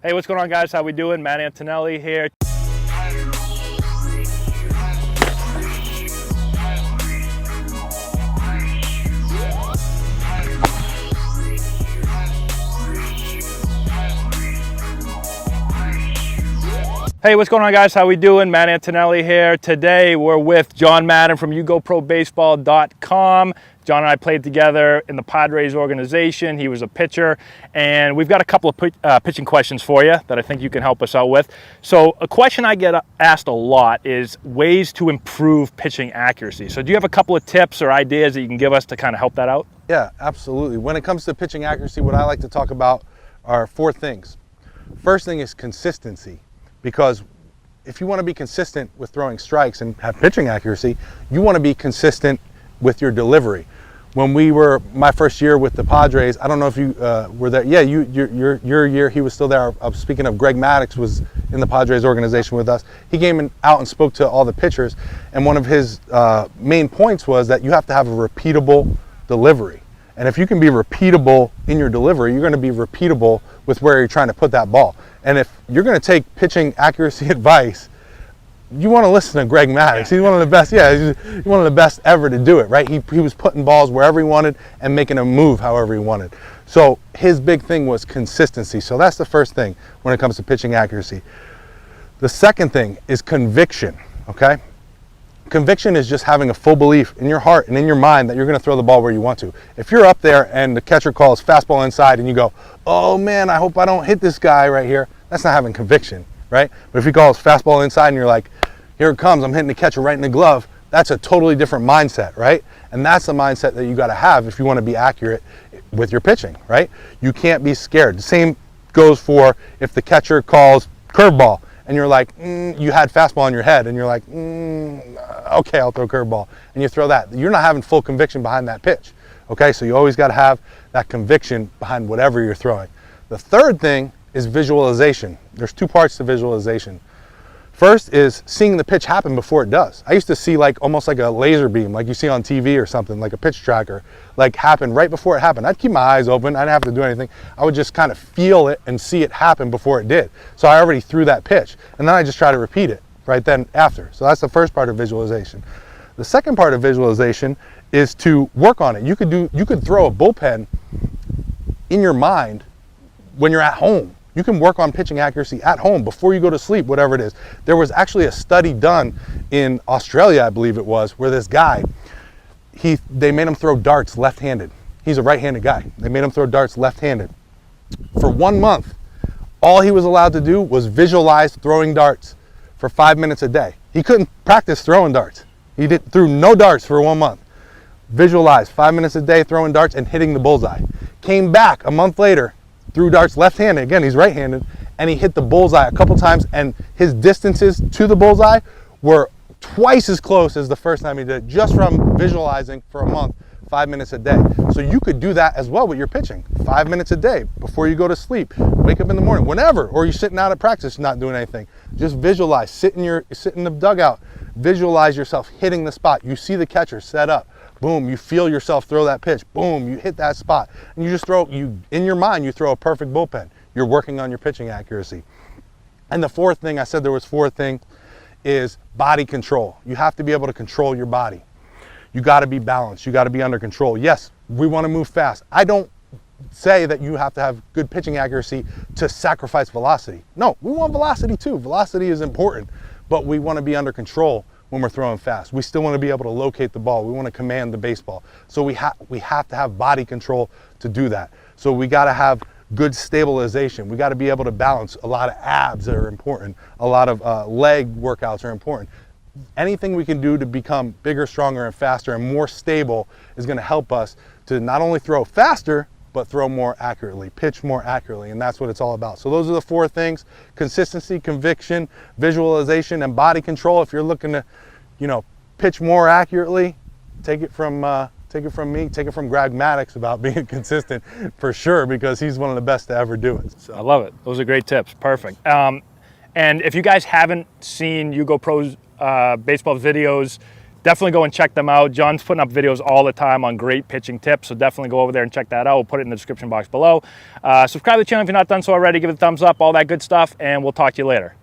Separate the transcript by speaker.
Speaker 1: Hey, what's going on, guys? How we doing? Matt Antonelli here. Hey, what's going on, guys? How we doing? Matt Antonelli here. Today we're with John Madden from YouGoProBaseball.com. John and I played together in the Padres organization. He was a pitcher, and we've got a couple of pitching questions for you that I think you can help us out with. So a question I get asked a lot is ways to improve pitching accuracy. So do you have a couple of tips or ideas that you can give us to kind of help that out?
Speaker 2: Yeah, absolutely. When it comes to pitching accuracy, what I like to talk about are four things. First thing is consistency. Because if you want to be consistent with throwing strikes and have pitching accuracy, you want to be consistent with your delivery. When we were my first year with the Padres, I don't know if you were there. Yeah, your year, he was still there. Speaking of, Greg Maddux was in the Padres organization with us. He came out and spoke to all the pitchers, and one of his main points was that you have to have a repeatable delivery. And if you can be repeatable in your delivery, you're going to be repeatable with where you're trying to put that ball. And if you're going to take pitching accuracy advice, you want to listen to Greg Maddux. He's one of the best. Yeah, he's one of the best ever to do it, right? He was putting balls wherever he wanted and making them move however he wanted. So his big thing was consistency. So that's the first thing when it comes to pitching accuracy. The second thing is conviction, okay? Conviction is just having a full belief in your heart and in your mind that you're going to throw the ball where you want to. If you're up there and the catcher calls fastball inside and you go, oh man, I hope I don't hit this guy right here, that's not having conviction, right? But if he calls fastball inside and you're like, here it comes, I'm hitting the catcher right in the glove, that's a totally different mindset, right? And that's the mindset that you got to have if you want to be accurate with your pitching, right? You can't be scared. The same goes for if the catcher calls curveball and you're like, you had fastball in your head and you're like, okay, I'll throw curveball, and you throw that. You're not having full conviction behind that pitch, okay? So you always got to have that conviction behind whatever you're throwing. The third thing is visualization. There's two parts to visualization. First is seeing the pitch happen before it does. I used to see like almost like a laser beam, like you see on TV or something, like a pitch tracker, like happen right before it happened. I'd keep my eyes open. I didn't have to do anything. I would just kind of feel it and see it happen before it did. So I already threw that pitch, and then I just try to repeat it right then after. So that's the first part of visualization. The second part of visualization is to work on it. You could throw a bullpen in your mind when you're at home. You can work on pitching accuracy at home before you go to sleep, whatever it is. There was actually a study done in Australia, I believe it was, where this guy, they made him throw darts left-handed. He's a right-handed guy. They made him throw darts left-handed. For 1 month, all he was allowed to do was visualize throwing darts for 5 minutes a day. He couldn't practice throwing darts. He threw no darts for 1 month. Visualize 5 minutes a day throwing darts and hitting the bullseye. Came back a month later, threw darts left-handed. Again, he's right-handed, and he hit the bullseye a couple times, and his distances to the bullseye were twice as close as the first time he did it, just from visualizing for a month, 5 minutes a day. So you could do that as well with your pitching. 5 minutes a day before you go to sleep, wake up in the morning, whenever, or you're sitting out at practice not doing anything. Just visualize, sit in the dugout, visualize yourself hitting the spot. You see the catcher set up. Boom, you feel yourself throw that pitch. Boom, you hit that spot. And you just in your mind, you throw a perfect bullpen. You're working on your pitching accuracy. And the fourth thing, I said there was four thing, is body control. You have to be able to control your body. You got to be balanced. You got to be under control. Yes, we want to move fast. I don't say that you have to have good pitching accuracy to sacrifice velocity. No, we want velocity too. Velocity is important, but we want to be under control when we're throwing fast. We still want to be able to locate the ball. We want to command the baseball. So we have to have body control to do that. So we got to have good stabilization. We got to be able to balance. A lot of abs that are important. A lot of leg workouts are important. Anything we can do to become bigger, stronger, and faster and more stable is going to help us to not only throw faster, but throw more accurately, pitch more accurately, and that's what it's all about. So those are the four things: consistency, conviction, visualization, and body control. If you're looking to, pitch more accurately, take it from me, take it from Greg Maddux about being consistent for sure, because he's one of the best to ever do it. So.
Speaker 1: I love it. Those are great tips. Perfect. And if you guys haven't seen YouGoPro's baseball videos, definitely go and check them out. John's putting up videos all the time on great pitching tips, so definitely go over there and check that out. We'll put it in the description box below. Subscribe to the channel if you're not done so already. Give it a thumbs up, all that good stuff, and we'll talk to you later.